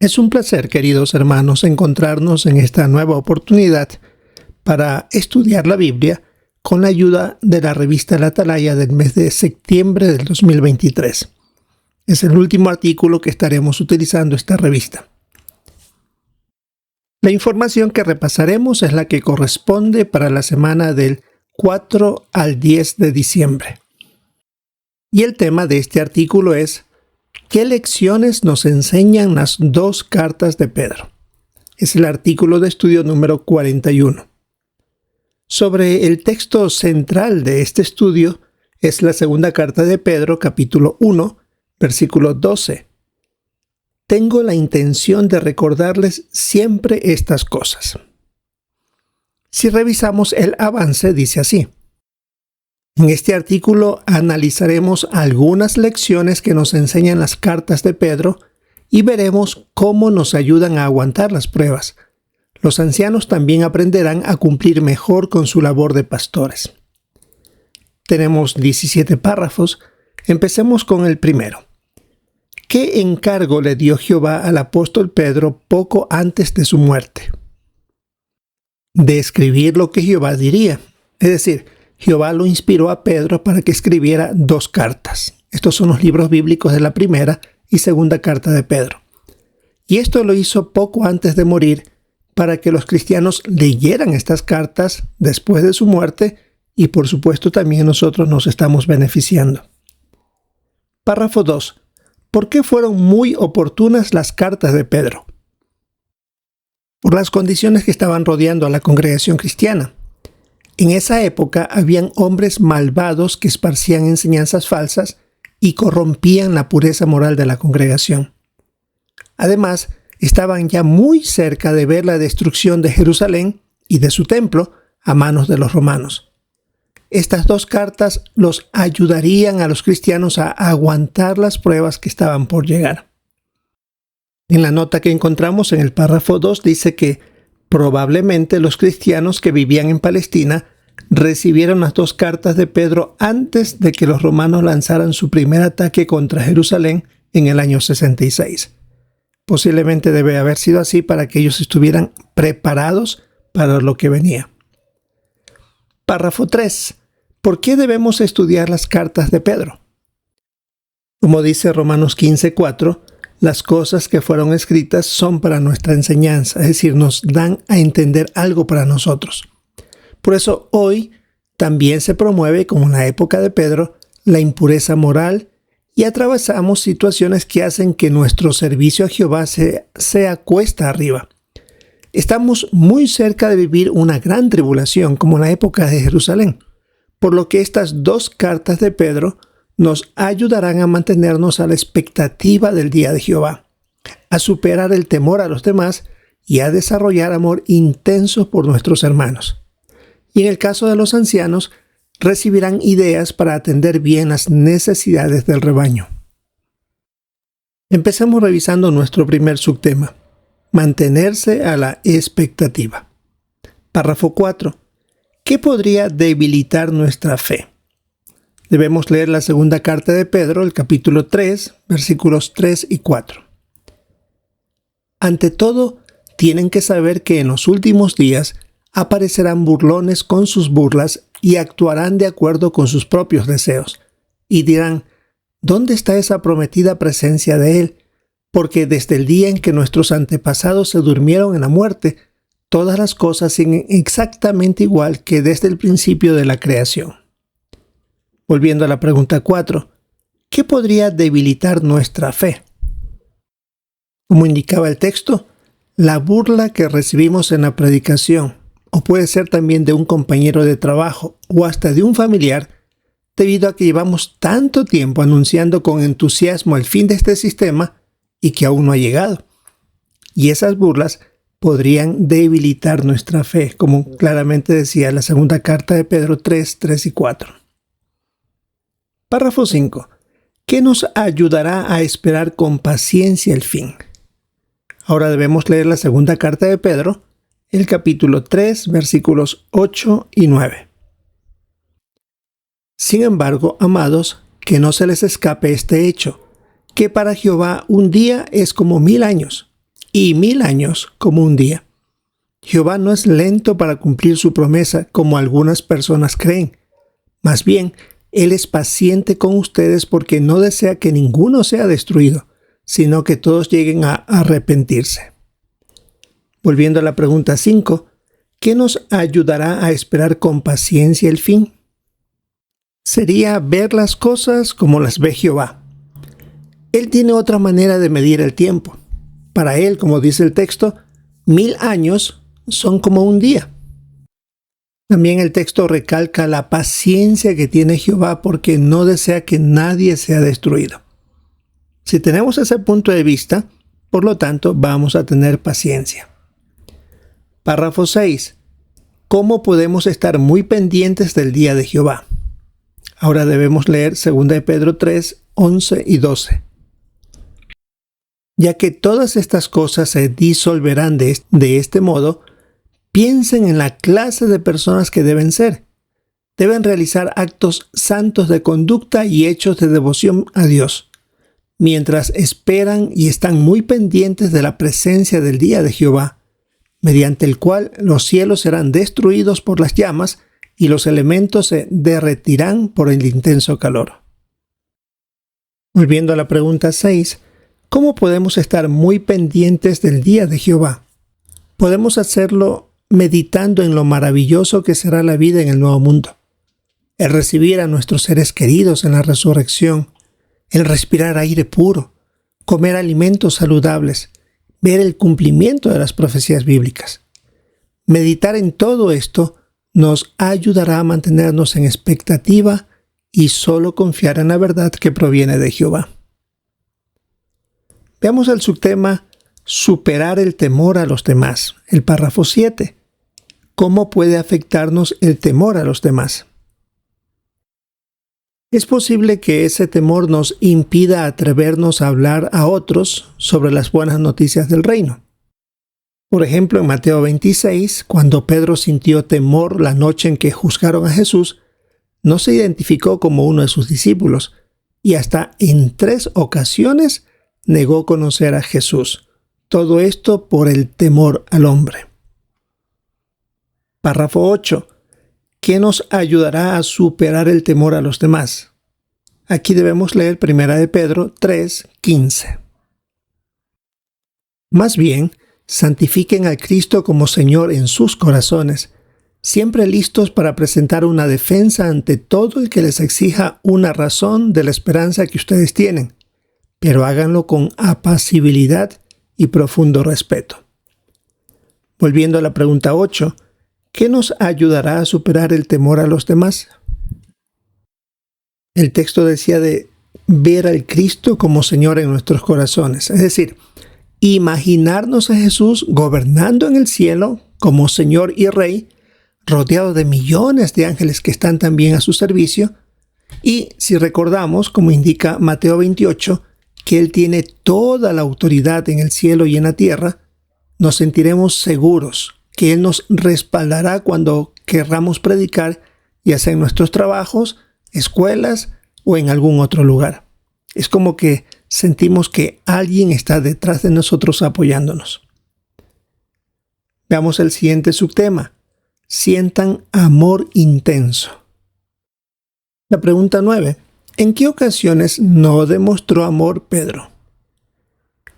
Es un placer, queridos hermanos, encontrarnos en esta nueva oportunidad para estudiar la Biblia con la ayuda de la revista La Atalaya del mes de septiembre del 2023. Es el último artículo que estaremos utilizando esta revista. La información que repasaremos es la que corresponde para la semana del 4 al 10 de diciembre. Y el tema de este artículo es ¿qué lecciones nos enseñan las dos cartas de Pedro? Es el artículo de estudio número 41. Sobre el texto central de este estudio es la segunda carta de Pedro, capítulo 1, versículo 12. Tengo la intención de recordarles siempre estas cosas. Si revisamos el avance, dice así. En este artículo analizaremos algunas lecciones que nos enseñan las cartas de Pedro y veremos cómo nos ayudan a aguantar las pruebas. Los ancianos también aprenderán a cumplir mejor con su labor de pastores. Tenemos 17 párrafos. Empecemos con el primero. ¿Qué encargo le dio Jehová al apóstol Pedro poco antes de su muerte? De escribir lo que Jehová diría. Es decir, Jehová lo inspiró a Pedro para que escribiera dos cartas. Estos son los libros bíblicos de la primera y segunda carta de Pedro. Y esto lo hizo poco antes de morir para que los cristianos leyeran estas cartas después de su muerte y por supuesto también nosotros nos estamos beneficiando. Párrafo 2. ¿Por qué fueron muy oportunas las cartas de Pedro? Por las condiciones que estaban rodeando a la congregación cristiana. En esa época habían hombres malvados que esparcían enseñanzas falsas y corrompían la pureza moral de la congregación. Además, estaban ya muy cerca de ver la destrucción de Jerusalén y de su templo a manos de los romanos. Estas dos cartas los ayudarían a los cristianos a aguantar las pruebas que estaban por llegar. En la nota que encontramos en el párrafo 2 dice que probablemente los cristianos que vivían en Palestina recibieron las dos cartas de Pedro antes de que los romanos lanzaran su primer ataque contra Jerusalén en el año 66. Posiblemente debe haber sido así para que ellos estuvieran preparados para lo que venía. Párrafo 3. ¿Por qué debemos estudiar las cartas de Pedro? Como dice Romanos 15:4, las cosas que fueron escritas son para nuestra enseñanza, es decir, nos dan a entender algo para nosotros. Por eso hoy también se promueve, como en la época de Pedro, la impureza moral y atravesamos situaciones que hacen que nuestro servicio a Jehová sea cuesta arriba. Estamos muy cerca de vivir una gran tribulación, como en la época de Jerusalén, por lo que estas dos cartas de Pedro nos ayudarán a mantenernos a la expectativa del día de Jehová, a superar el temor a los demás y a desarrollar amor intenso por nuestros hermanos. Y en el caso de los ancianos, recibirán ideas para atender bien las necesidades del rebaño. Empecemos revisando nuestro primer subtema, mantenerse a la expectativa. Párrafo 4. ¿Qué podría debilitar nuestra fe? Debemos leer la segunda carta de Pedro, el capítulo 3, versículos 3 y 4. Ante todo, tienen que saber que en los últimos días aparecerán burlones con sus burlas y actuarán de acuerdo con sus propios deseos. Y dirán, ¿dónde está esa prometida presencia de Él? Porque desde el día en que nuestros antepasados se durmieron en la muerte, todas las cosas siguen exactamente igual que desde el principio de la creación. Volviendo a la pregunta 4, ¿qué podría debilitar nuestra fe? Como indicaba el texto, la burla que recibimos en la predicación, o puede ser también de un compañero de trabajo o hasta de un familiar, debido a que llevamos tanto tiempo anunciando con entusiasmo el fin de este sistema y que aún no ha llegado. Y esas burlas podrían debilitar nuestra fe, como claramente decía la segunda carta de Pedro 3, 3 y 4. Párrafo 5. ¿Qué nos ayudará a esperar con paciencia el fin? Ahora debemos leer la segunda carta de Pedro, el capítulo 3, versículos 8 y 9. Sin embargo, amados, que no se les escape este hecho, que para Jehová un día es como 1000 años, y 1000 años como un día. Jehová no es lento para cumplir su promesa, como algunas personas creen. Más bien, Él es paciente con ustedes porque no desea que ninguno sea destruido, sino que todos lleguen a arrepentirse. Volviendo a la pregunta 5, ¿qué nos ayudará a esperar con paciencia el fin? Sería ver las cosas como las ve Jehová. Él tiene otra manera de medir el tiempo. Para Él, como dice el texto, 1000 años son como un día. También el texto recalca la paciencia que tiene Jehová porque no desea que nadie sea destruido. Si tenemos ese punto de vista, por lo tanto, vamos a tener paciencia. Párrafo 6. ¿Cómo podemos estar muy pendientes del día de Jehová? Ahora debemos leer 2 de Pedro 3, 11 y 12. Ya que todas estas cosas se disolverán de este modo, piensen en la clase de personas que deben ser. Deben realizar actos santos de conducta y hechos de devoción a Dios, mientras esperan y están muy pendientes de la presencia del día de Jehová, mediante el cual los cielos serán destruidos por las llamas y los elementos se derretirán por el intenso calor. Volviendo a la pregunta 6, ¿cómo podemos estar muy pendientes del día de Jehová? Podemos hacerlo meditando en lo maravilloso que será la vida en el nuevo mundo, el recibir a nuestros seres queridos en la resurrección, el respirar aire puro, comer alimentos saludables, ver el cumplimiento de las profecías bíblicas. Meditar en todo esto nos ayudará a mantenernos en expectativa y solo confiar en la verdad que proviene de Jehová. Veamos el subtema superar el temor a los demás, el párrafo 7. ¿Cómo puede afectarnos el temor a los demás? Es posible que ese temor nos impida atrevernos a hablar a otros sobre las buenas noticias del reino. Por ejemplo, en Mateo 26, cuando Pedro sintió temor la noche en que juzgaron a Jesús, no se identificó como uno de sus discípulos y hasta en 3 ocasiones negó conocer a Jesús. Todo esto por el temor al hombre. Párrafo 8. ¿Qué nos ayudará a superar el temor a los demás? Aquí debemos leer 1 de Pedro 3, 15. Más bien, santifiquen a Cristo como Señor en sus corazones, siempre listos para presentar una defensa ante todo el que les exija una razón de la esperanza que ustedes tienen, pero háganlo con apacibilidad y profundo respeto. Volviendo a la pregunta 8, ¿qué nos ayudará a superar el temor a los demás? El texto decía de ver al Cristo como Señor en nuestros corazones, es decir, imaginarnos a Jesús gobernando en el cielo como Señor y Rey, rodeado de millones de ángeles que están también a su servicio, y si recordamos, como indica Mateo 28, que Él tiene toda la autoridad en el cielo y en la tierra, nos sentiremos seguros que Él nos respaldará cuando querramos predicar, ya sea en nuestros trabajos, escuelas o en algún otro lugar. Es como que sentimos que alguien está detrás de nosotros apoyándonos. Veamos el siguiente subtema. Sientan amor intenso. La pregunta 9. ¿En qué ocasiones no demostró amor Pedro?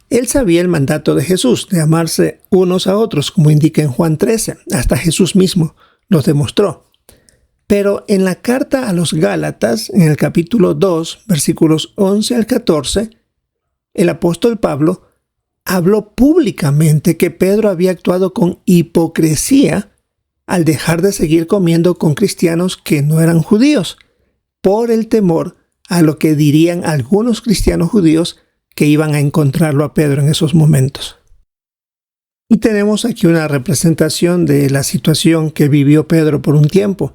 Él sabía el mandato de Jesús de amarse unos a otros, como indica en Juan 13. Hasta Jesús mismo los demostró. Pero en la carta a los Gálatas, en el capítulo 2, versículos 11 al 14, el apóstol Pablo habló públicamente que Pedro había actuado con hipocresía al dejar de seguir comiendo con cristianos que no eran judíos, por el temor a lo que dirían algunos cristianos judíos que iban a encontrarlo a Pedro en esos momentos. Y tenemos aquí una representación de la situación que vivió Pedro por un tiempo.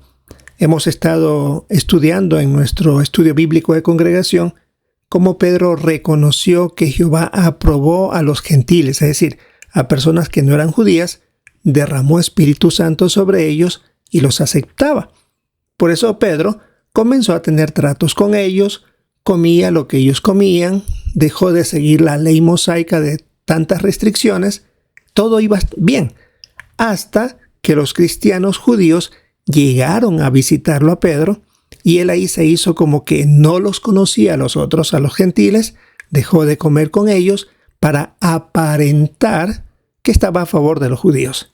Hemos estado estudiando en nuestro estudio bíblico de congregación cómo Pedro reconoció que Jehová aprobó a los gentiles, es decir, a personas que no eran judías, derramó Espíritu Santo sobre ellos y los aceptaba. Por eso Pedro comenzó a tener tratos con ellos, comía lo que ellos comían, dejó de seguir la ley mosaica de tantas restricciones, todo iba bien, hasta que los cristianos judíos llegaron a visitarlo a Pedro y él ahí se hizo como que no los conocía a los otros, a los gentiles, dejó de comer con ellos para aparentar que estaba a favor de los judíos.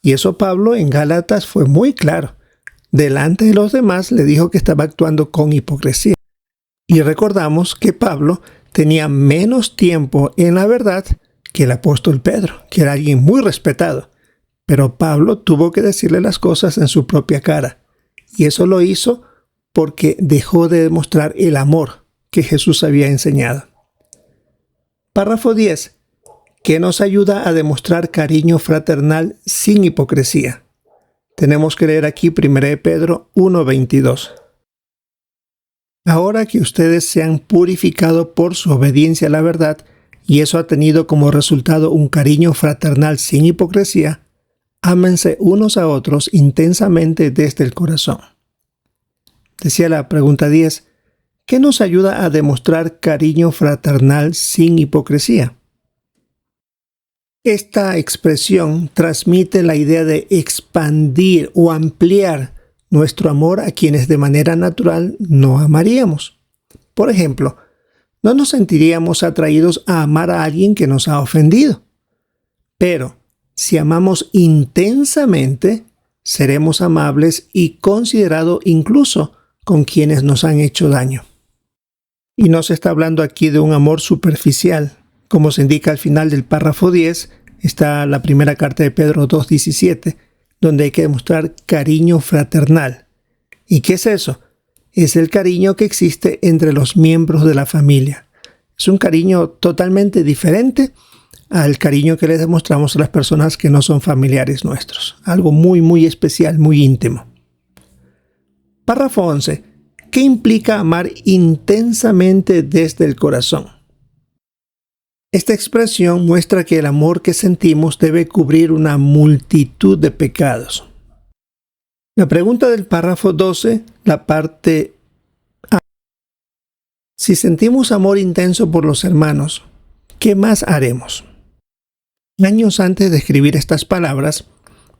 Y eso Pablo en Gálatas fue muy claro. Delante de los demás le dijo que estaba actuando con hipocresía. Y recordamos que Pablo tenía menos tiempo en la verdad que el apóstol Pedro, que era alguien muy respetado. Pero Pablo tuvo que decirle las cosas en su propia cara. Y eso lo hizo porque dejó de demostrar el amor que Jesús había enseñado. Párrafo 10. ¿Qué nos ayuda a demostrar cariño fraternal sin hipocresía? Tenemos que leer aquí 1 Pedro 1:22. Ahora que ustedes se han purificado por su obediencia a la verdad, y eso ha tenido como resultado un cariño fraternal sin hipocresía, ámense unos a otros intensamente desde el corazón. Decía la pregunta 10, ¿qué nos ayuda a demostrar cariño fraternal sin hipocresía? Esta expresión transmite la idea de expandir o ampliar nuestro amor a quienes de manera natural no amaríamos. Por ejemplo, no nos sentiríamos atraídos a amar a alguien que nos ha ofendido. Pero si amamos intensamente, seremos amables y considerados incluso con quienes nos han hecho daño. Y no se está hablando aquí de un amor superficial. Como se indica al final del párrafo 10, está la primera carta de Pedro 2:17, donde hay que demostrar cariño fraternal. ¿Y qué es eso? Es el cariño que existe entre los miembros de la familia. Es un cariño totalmente diferente al cariño que les demostramos a las personas que no son familiares nuestros. Algo muy, muy especial, muy íntimo. Párrafo 11. ¿Qué implica amar intensamente desde el corazón? Esta expresión muestra que el amor que sentimos debe cubrir una multitud de pecados. La pregunta del párrafo 12, la parte A. Si sentimos amor intenso por los hermanos, ¿qué más haremos? Años antes de escribir estas palabras,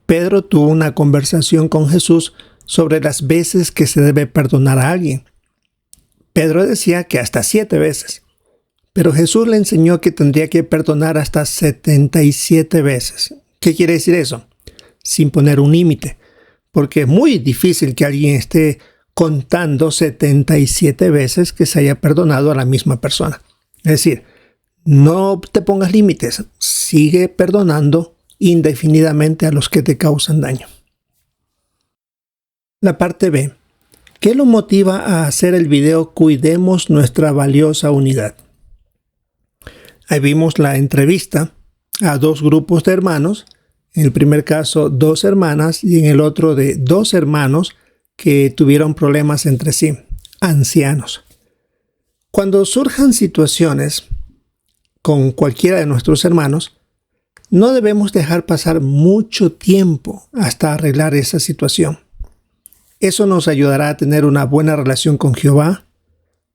Pedro tuvo una conversación con Jesús sobre las veces que se debe perdonar a alguien. Pedro decía que hasta 7 veces. Pero Jesús le enseñó que tendría que perdonar hasta 77 veces. ¿Qué quiere decir eso? Sin poner un límite. Porque es muy difícil que alguien esté contando 77 veces que se haya perdonado a la misma persona. Es decir, no te pongas límites. Sigue perdonando indefinidamente a los que te causan daño. La parte B. ¿Qué lo motiva a hacer el video Cuidemos nuestra valiosa unidad? Ahí vimos la entrevista a 2 grupos de hermanos. En el primer caso, 2 hermanas y en el otro de 2 hermanos que tuvieron problemas entre sí, ancianos. Cuando surjan situaciones con cualquiera de nuestros hermanos, no debemos dejar pasar mucho tiempo hasta arreglar esa situación. Eso nos ayudará a tener una buena relación con Jehová,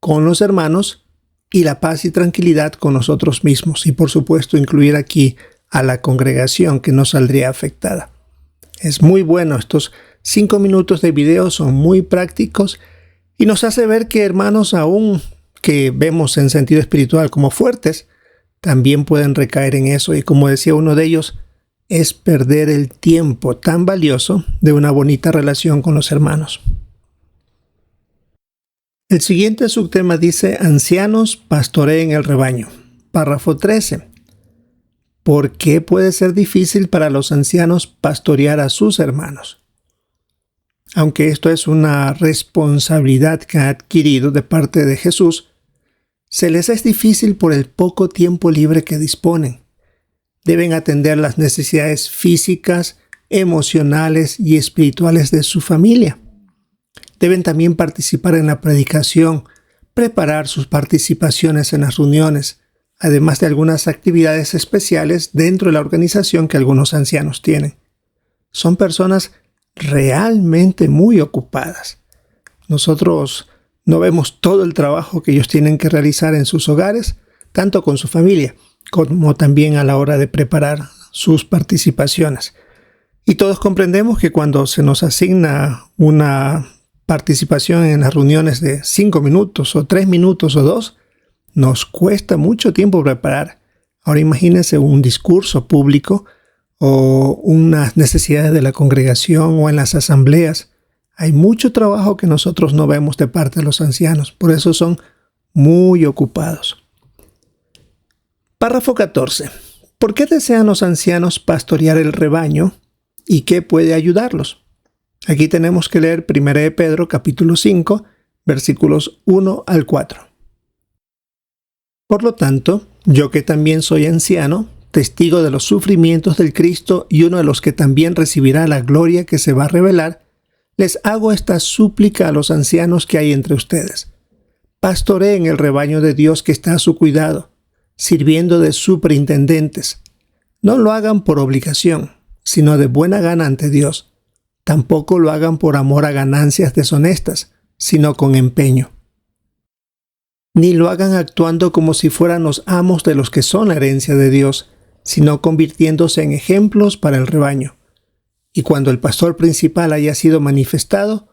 con los hermanos y la paz y tranquilidad con nosotros mismos. Y por supuesto incluir aquí a la congregación que no saldría afectada. Es muy bueno, estos 5 minutos de video son muy prácticos y nos hace ver que hermanos aún que vemos en sentido espiritual como fuertes, también pueden recaer en eso. Y como decía uno de ellos, es perder el tiempo tan valioso de una bonita relación con los hermanos. El siguiente subtema dice, ancianos, pastoreen el rebaño. Párrafo 13. ¿Por qué puede ser difícil para los ancianos pastorear a sus hermanos? Aunque esto es una responsabilidad que han adquirido de parte de Jesús, se les es difícil por el poco tiempo libre que disponen. Deben atender las necesidades físicas, emocionales y espirituales de su familia. Deben también participar en la predicación, preparar sus participaciones en las reuniones, además de algunas actividades especiales dentro de la organización que algunos ancianos tienen. Son personas realmente muy ocupadas. Nosotros no vemos todo el trabajo que ellos tienen que realizar en sus hogares, tanto con su familia, como también a la hora de preparar sus participaciones. Y todos comprendemos que cuando se nos asigna una participación en las reuniones de 5 minutos o 3 minutos o 2, nos cuesta mucho tiempo preparar. Ahora imagínense un discurso público o unas necesidades de la congregación o en las asambleas. Hay mucho trabajo que nosotros no vemos de parte de los ancianos, por eso son muy ocupados. Párrafo 14. ¿Por qué desean los ancianos pastorear el rebaño y qué puede ayudarlos? Aquí tenemos que leer 1 de Pedro capítulo 5, versículos 1 al 4. Por lo tanto, yo que también soy anciano, testigo de los sufrimientos del Cristo y uno de los que también recibirá la gloria que se va a revelar, les hago esta súplica a los ancianos que hay entre ustedes. Pastoreen el rebaño de Dios que está a su cuidado, sirviendo de superintendentes. No lo hagan por obligación, sino de buena gana ante Dios. Tampoco lo hagan por amor a ganancias deshonestas, sino con empeño. Ni lo hagan actuando como si fueran los amos de los que son la herencia de Dios, sino convirtiéndose en ejemplos para el rebaño. Y cuando el pastor principal haya sido manifestado,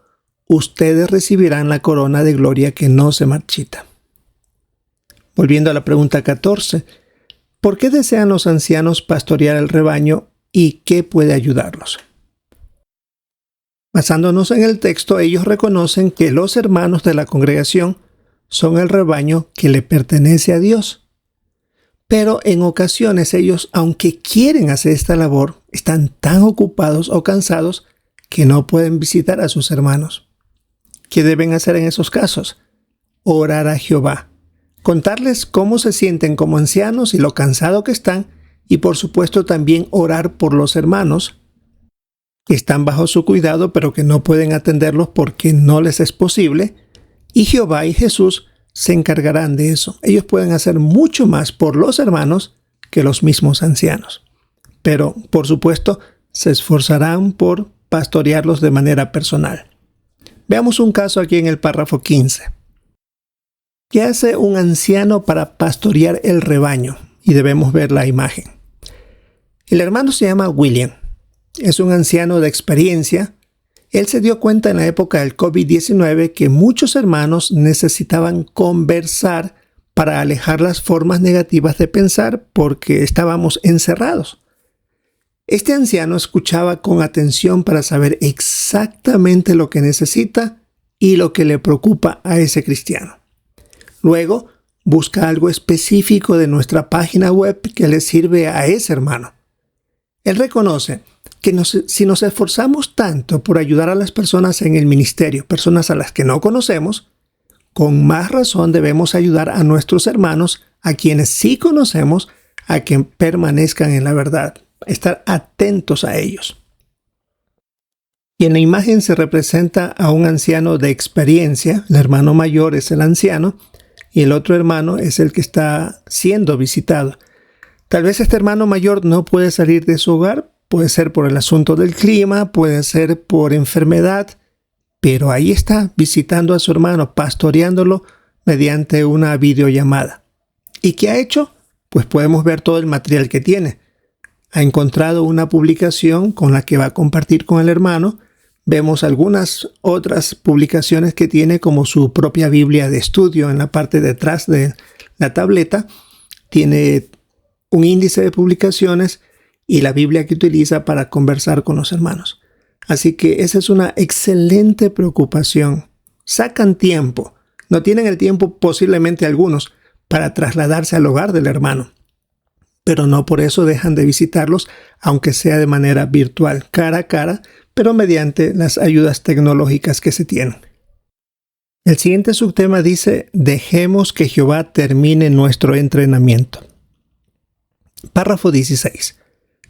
ustedes recibirán la corona de gloria que no se marchita. Volviendo a la pregunta 14, ¿por qué desean los ancianos pastorear el rebaño y qué puede ayudarlos? Basándonos en el texto, ellos reconocen que los hermanos de la congregación son el rebaño que le pertenece a Dios. Pero en ocasiones ellos, aunque quieren hacer esta labor, están tan ocupados o cansados que no pueden visitar a sus hermanos. ¿Qué deben hacer en esos casos? Orar a Jehová. Contarles cómo se sienten como ancianos y lo cansado que están, y por supuesto también orar por los hermanos que están bajo su cuidado pero que no pueden atenderlos porque no les es posible, y Jehová y Jesús se encargarán de eso. Ellos pueden hacer mucho más por los hermanos que los mismos ancianos. Pero, por supuesto, se esforzarán por pastorearlos de manera personal. Veamos un caso aquí en el párrafo 15. ¿Qué hace un anciano para pastorear el rebaño? Y debemos ver la imagen. El hermano se llama William. Es un anciano de experiencia. Él se dio cuenta en la época del COVID-19 que muchos hermanos necesitaban conversar para alejar las formas negativas de pensar porque estábamos encerrados. Este anciano escuchaba con atención para saber exactamente lo que necesita y lo que le preocupa a ese cristiano. Luego, busca algo específico de nuestra página web que le sirve a ese hermano. Él reconoce que si nos esforzamos tanto por ayudar a las personas en el ministerio, personas a las que no conocemos, con más razón debemos ayudar a nuestros hermanos, a quienes sí conocemos, a que permanezcan en la verdad, estar atentos a ellos. Y en la imagen se representa a un anciano de experiencia. El hermano mayor es el anciano y el otro hermano es el que está siendo visitado. Tal vez este hermano mayor no puede salir de su hogar. Puede ser por el asunto del clima, puede ser por enfermedad, pero ahí está visitando a su hermano, pastoreándolo mediante una videollamada. ¿Y qué ha hecho? Pues podemos ver todo el material que tiene. Ha encontrado una publicación con la que va a compartir con el hermano. Vemos algunas otras publicaciones que tiene, como su propia Biblia de estudio en la parte de atrás de la tableta. Tiene un índice de publicaciones y la Biblia que utiliza para conversar con los hermanos. Así que esa es una excelente preocupación. Sacan tiempo, no tienen el tiempo posiblemente algunos para trasladarse al hogar del hermano, pero no por eso dejan de visitarlos, aunque sea de manera virtual, cara a cara, pero mediante las ayudas tecnológicas que se tienen. El siguiente subtema dice: dejemos que Jehová termine nuestro entrenamiento. Párrafo 16.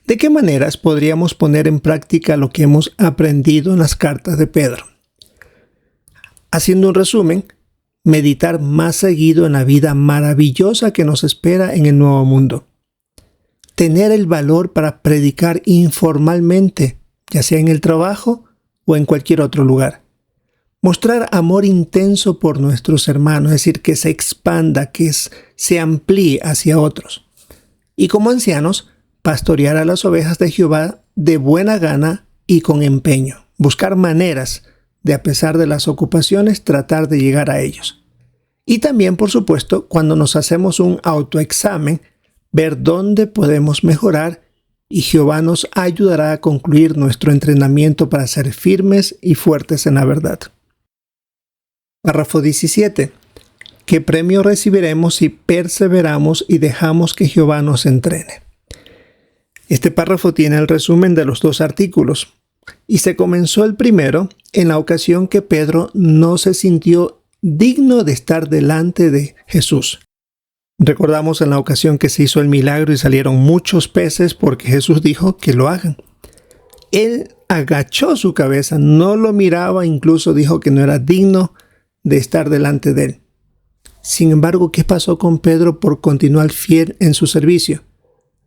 ¿De qué maneras podríamos poner en práctica lo que hemos aprendido en las cartas de Pedro? Haciendo un resumen, meditar más seguido en la vida maravillosa que nos espera en el nuevo mundo. Tener el valor para predicar informalmente, ya sea en el trabajo o en cualquier otro lugar. Mostrar amor intenso por nuestros hermanos, es decir, que se expanda, que se amplíe hacia otros. y como ancianos, pastorear a las ovejas de Jehová de buena gana y con empeño. Buscar maneras de, a pesar de las ocupaciones, tratar de llegar a ellos. Y también, por supuesto, cuando nos hacemos un autoexamen, ver dónde podemos mejorar y Jehová nos ayudará a concluir nuestro entrenamiento para ser firmes y fuertes en la verdad. Párrafo 17. ¿Qué premio recibiremos si perseveramos y dejamos que Jehová nos entrene? Este párrafo tiene el resumen de los 2 artículos y se comenzó el primero en la ocasión que Pedro no se sintió digno de estar delante de Jesús. Recordamos en la ocasión que se hizo el milagro y salieron muchos peces porque Jesús dijo que lo hagan. Él agachó su cabeza, no lo miraba, incluso dijo que no era digno de estar delante de él. Sin embargo, ¿qué pasó con Pedro por continuar fiel en su servicio?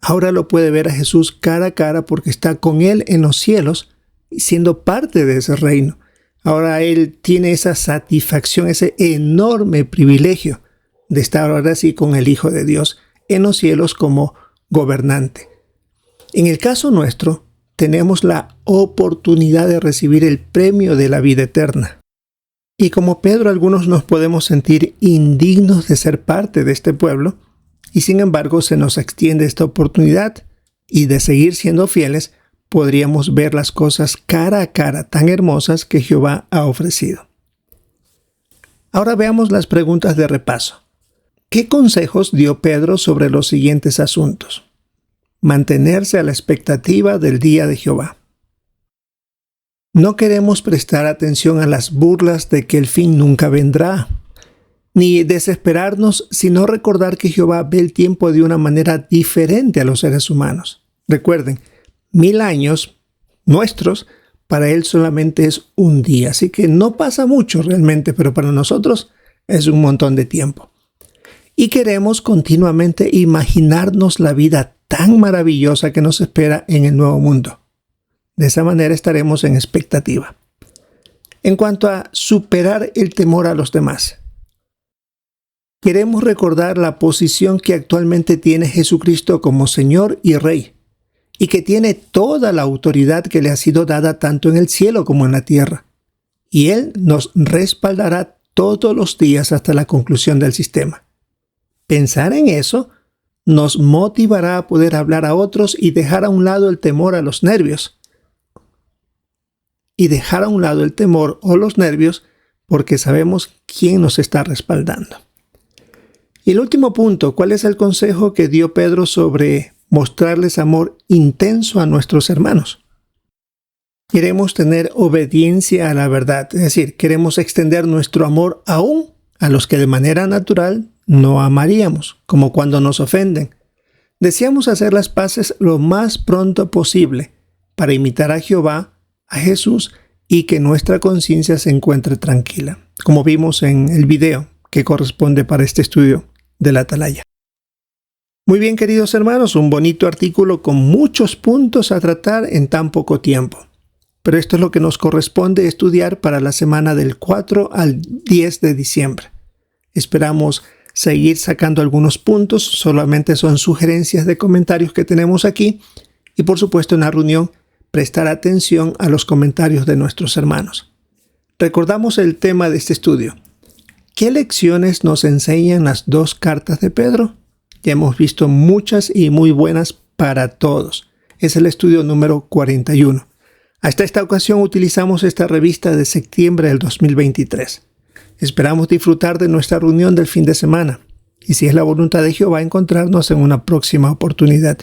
Ahora lo puede ver a Jesús cara a cara porque está con él en los cielos, siendo parte de ese reino. Ahora él tiene esa satisfacción, ese enorme privilegio de estar ahora sí con el Hijo de Dios en los cielos como gobernante. En el caso nuestro, tenemos la oportunidad de recibir el premio de la vida eterna. Y como Pedro, algunos nos podemos sentir indignos de ser parte de este pueblo, y sin embargo se nos extiende esta oportunidad, y de seguir siendo fieles, podríamos ver las cosas cara a cara tan hermosas que Jehová ha ofrecido. Ahora veamos las preguntas de repaso. ¿Qué consejos dio Pedro sobre los siguientes asuntos? Mantenerse a la expectativa del día de Jehová. No queremos prestar atención a las burlas de que el fin nunca vendrá, ni desesperarnos, sino recordar que Jehová ve el tiempo de una manera diferente a los seres humanos. Recuerden, 1000 años nuestros, para Él solamente es un día, así que no pasa mucho realmente, pero para nosotros es un montón de tiempo. Y queremos continuamente imaginarnos la vida tan maravillosa que nos espera en el nuevo mundo. De esa manera estaremos en expectativa. En cuanto a superar el temor a los demás, queremos recordar la posición que actualmente tiene Jesucristo como Señor y Rey, y que tiene toda la autoridad que le ha sido dada tanto en el cielo como en la tierra. Y Él nos respaldará todos los días hasta la conclusión del sistema. Pensar en eso nos motivará a poder hablar a otros y dejar a un lado el temor a los nervios. Y dejar a un lado el temor o los nervios porque sabemos quién nos está respaldando. Y el último punto, ¿cuál es el consejo que dio Pedro sobre mostrarles amor intenso a nuestros hermanos? Queremos tener obediencia a la verdad, es decir, queremos extender nuestro amor aún a los que de manera natural no amaríamos, como cuando nos ofenden. Deseamos hacer las paces lo más pronto posible para imitar a Jehová, a Jesús, y que nuestra conciencia se encuentre tranquila, como vimos en el video que corresponde para este estudio de la Atalaya. Muy bien, queridos hermanos, un bonito artículo con muchos puntos a tratar en tan poco tiempo. Pero esto es lo que nos corresponde estudiar para la semana del 4 al 10 de diciembre. Esperamos seguir sacando algunos puntos, solamente son sugerencias de comentarios que tenemos aquí, y por supuesto en la reunión prestar atención a los comentarios de nuestros hermanos. Recordamos el tema de este estudio. ¿Qué lecciones nos enseñan las 2 cartas de Pedro? Ya hemos visto muchas y muy buenas para todos. Es el estudio número 41. Hasta esta ocasión utilizamos esta revista de septiembre del 2023. Esperamos disfrutar de nuestra reunión del fin de semana y si es la voluntad de Jehová encontrarnos en una próxima oportunidad.